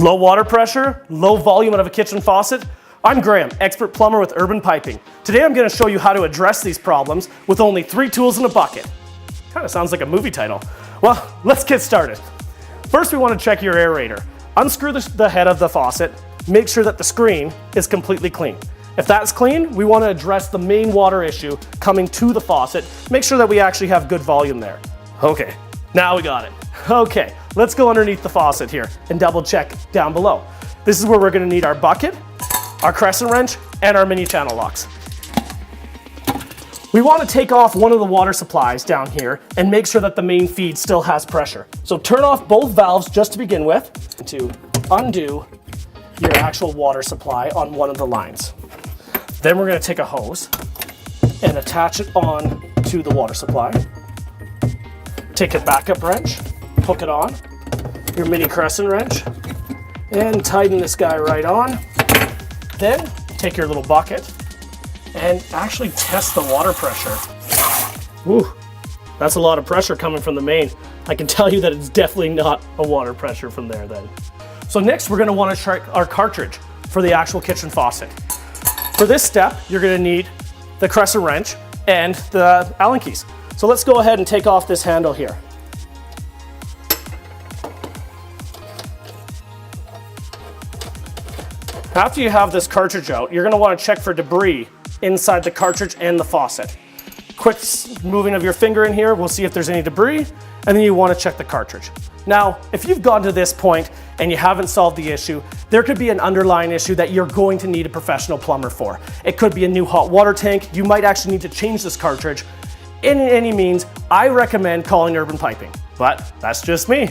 Low water pressure, low volume out of a kitchen faucet? I'm Graham, expert plumber with Urban Piping. Today I'm going to show you how to address these problems with only 3 tools in a bucket. Kind of sounds like a movie title. Well, let's get started. First, we want to check your aerator. Unscrew the head of the faucet. Make sure that the screen is completely clean. If that's clean, we want to address the main water issue coming to the faucet. Make sure that we actually have good volume there. Okay, now we got it. Okay, let's go underneath the faucet here and double check down below. This is where we're going to need our bucket, our crescent wrench, and our mini channel locks. We want to take off one of the water supplies down here and make sure that the main feed still has pressure. So turn off both valves just to begin with to undo your actual water supply on one of the lines. Then we're going to take a hose and attach it on to the water supply. Take a backup wrench, hook it on, your mini crescent wrench, and tighten this guy right on. Then take your little bucket and actually test the water pressure. Woo, that's a lot of pressure coming from the main. I can tell you that it's definitely not a water pressure from there then. So next we're gonna wanna check our cartridge for the actual kitchen faucet. For this step, you're gonna need the crescent wrench and the Allen keys. So let's go ahead and take off this handle here. After you have this cartridge out, you're gonna wanna check for debris inside the cartridge and the faucet. Quick moving of your finger in here, we'll see if there's any debris, and then you wanna check the cartridge. Now, if you've gotten to this point and you haven't solved the issue, there could be an underlying issue that you're going to need a professional plumber for. It could be a new hot water tank. You might actually need to change this cartridge. In any means, I recommend calling Urban Piping, but that's just me.